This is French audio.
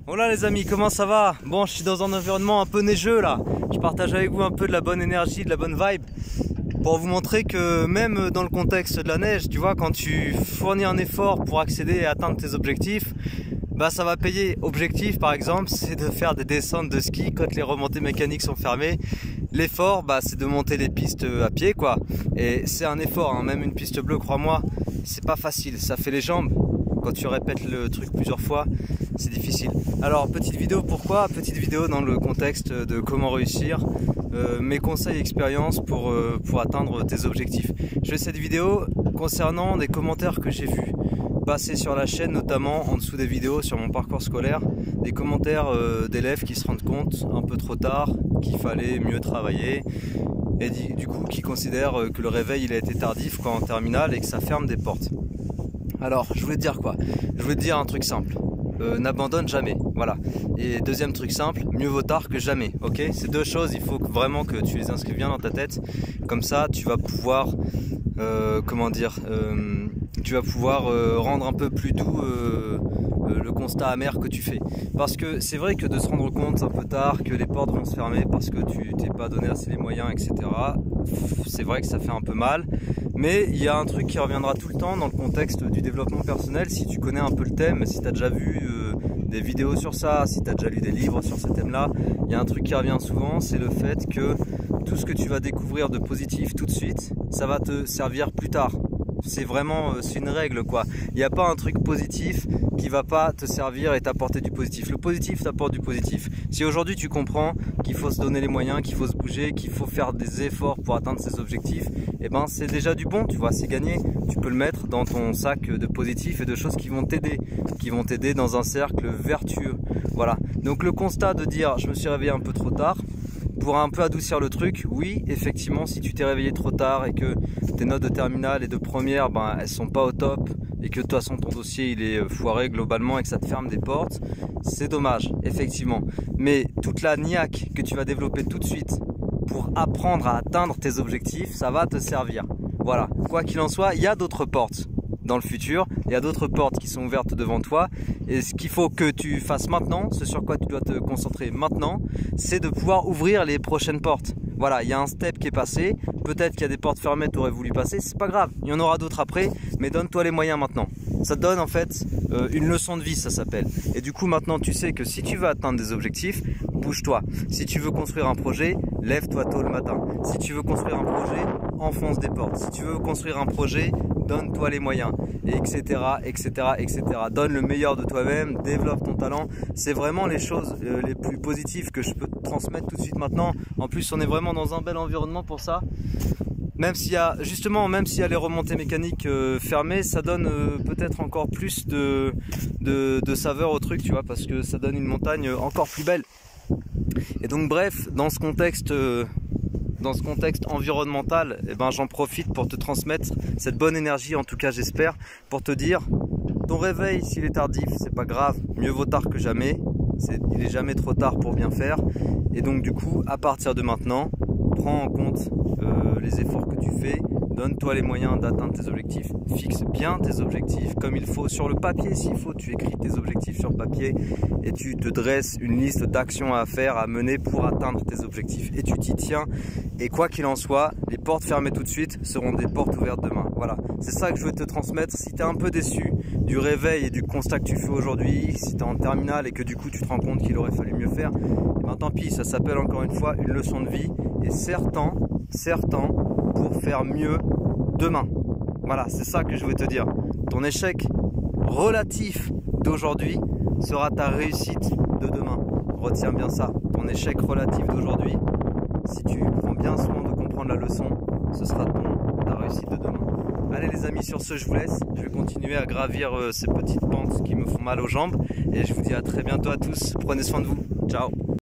Hola les amis, comment ça va? Bon, je suis dans un environnement un peu neigeux là. Je partage avec vous un peu de la bonne énergie, de la bonne vibe, pour vous montrer que même dans le contexte de la neige, tu vois, quand tu fournis un effort pour accéder et atteindre tes objectifs, bah ça va payer. Objectif par exemple, c'est de faire des descentes de ski quand les remontées mécaniques sont fermées. L'effort, bah c'est de monter les pistes à pied quoi. Et c'est un effort, hein. Même une piste bleue, crois-moi, c'est pas facile, ça fait les jambes. Quand tu répètes le truc plusieurs fois, c'est difficile. Alors petite vidéo, pourquoi? Petite vidéo dans le contexte de comment réussir, mes conseils et expériences pour atteindre tes objectifs. Je fais cette vidéo concernant des commentaires que j'ai vus passer sur la chaîne, notamment en dessous des vidéos sur mon parcours scolaire, des commentaires d'élèves qui se rendent compte un peu trop tard qu'il fallait mieux travailler et du coup qui considèrent que le réveil il a été tardif en terminale et que ça ferme des portes. Alors je voulais te dire quoi? Je voulais te dire un truc simple. N'abandonne jamais, voilà. Et deuxième truc simple, mieux vaut tard que jamais, ok? Ces deux choses, il faut vraiment que tu les inscrives bien dans ta tête. Comme ça, tu vas pouvoir, tu vas pouvoir rendre un peu plus doux le constat amer que tu fais. Parce que c'est vrai que de se rendre compte un peu tard que les portes vont se fermer parce que tu t'es pas donné assez les moyens, etc. C'est vrai que ça fait un peu mal. Mais il y a un truc qui reviendra tout le temps dans le contexte du développement personnel. Si tu connais un peu le thème, si tu as déjà vu des vidéos sur ça, si tu as déjà lu des livres sur ce thème-là, il y a un truc qui revient souvent, c'est le fait que tout ce que tu vas découvrir de positif tout de suite, ça va te servir plus tard. C'est vraiment, c'est une règle quoi. Il n'y a pas un truc positif qui va pas te servir et t'apporter du positif. Le positif t'apporte du positif. Si aujourd'hui tu comprends qu'il faut se donner les moyens, qu'il faut se bouger, qu'il faut faire des efforts pour atteindre ses objectifs, et ben c'est déjà du bon, tu vois, c'est gagné. Tu peux le mettre dans ton sac de positif et de choses qui vont t'aider dans un cercle vertueux. Voilà. Donc le constat de dire je me suis réveillé un peu trop tard, pour un peu adoucir le truc, oui, effectivement, si tu t'es réveillé trop tard et que tes notes de terminale et de première, ben, elles sont pas au top et que de toute façon ton dossier il est foiré globalement et que ça te ferme des portes, c'est dommage, effectivement. Mais toute la niaque que tu vas développer tout de suite pour apprendre à atteindre tes objectifs, ça va te servir. Voilà, quoi qu'il en soit, il y a d'autres portes dans le futur, il y a d'autres portes qui sont ouvertes devant toi et ce qu'il faut que tu fasses maintenant, ce sur quoi tu dois te concentrer maintenant, c'est de pouvoir ouvrir les prochaines portes. Voilà, il y a un step qui est passé, peut-être qu'il y a des portes fermées que tu aurais voulu passer, c'est pas grave, il y en aura d'autres après, mais donne-toi les moyens maintenant. Ça te donne en fait une leçon de vie, ça s'appelle. Et du coup maintenant tu sais que si tu veux atteindre des objectifs, bouge-toi. Si tu veux construire un projet, lève-toi tôt le matin. Si tu veux construire un projet, enfonce des portes. Si tu veux construire un projet, donne-toi les moyens, etc., etc., etc. Donne le meilleur de toi-même, développe ton talent. C'est vraiment les choses les plus positives que je peux te transmettre tout de suite maintenant. En plus, on est vraiment dans un bel environnement pour ça. Même s'il y a les remontées mécaniques fermées, ça donne peut-être encore plus de saveur au truc, tu vois, parce que ça donne une montagne encore plus belle. Et donc bref, dans ce contexte environnemental, eh ben, j'en profite pour te transmettre cette bonne énergie, en tout cas j'espère, pour te dire, ton réveil s'il est tardif, c'est pas grave, mieux vaut tard que jamais, il est jamais trop tard pour bien faire, et donc du coup, à partir de maintenant, prends en compte les efforts que tu fais, donne-toi les moyens d'atteindre tes objectifs, fixe bien tes objectifs comme il faut sur le papier, s'il faut, tu écris tes objectifs sur papier et tu te dresses une liste d'actions à faire, à mener pour atteindre tes objectifs et tu t'y tiens. Et quoi qu'il en soit, les portes fermées tout de suite seront des portes ouvertes demain. Voilà, c'est ça que je veux te transmettre. Si tu es un peu déçu du réveil et du constat que tu fais aujourd'hui, si tu es en terminale et que du coup tu te rends compte qu'il aurait fallu mieux faire, et ben tant pis, ça s'appelle encore une fois une leçon de vie et certain pour faire mieux demain. Voilà, c'est ça que je veux te dire. Ton échec relatif d'aujourd'hui sera ta réussite de demain. Retiens bien ça. Ton échec relatif d'aujourd'hui, si tu prends bien soin de comprendre la leçon, ce sera ta réussite de demain. Allez les amis, sur ce je vous laisse. Je vais continuer à gravir ces petites pentes qui me font mal aux jambes. Et je vous dis à très bientôt à tous. Prenez soin de vous. Ciao.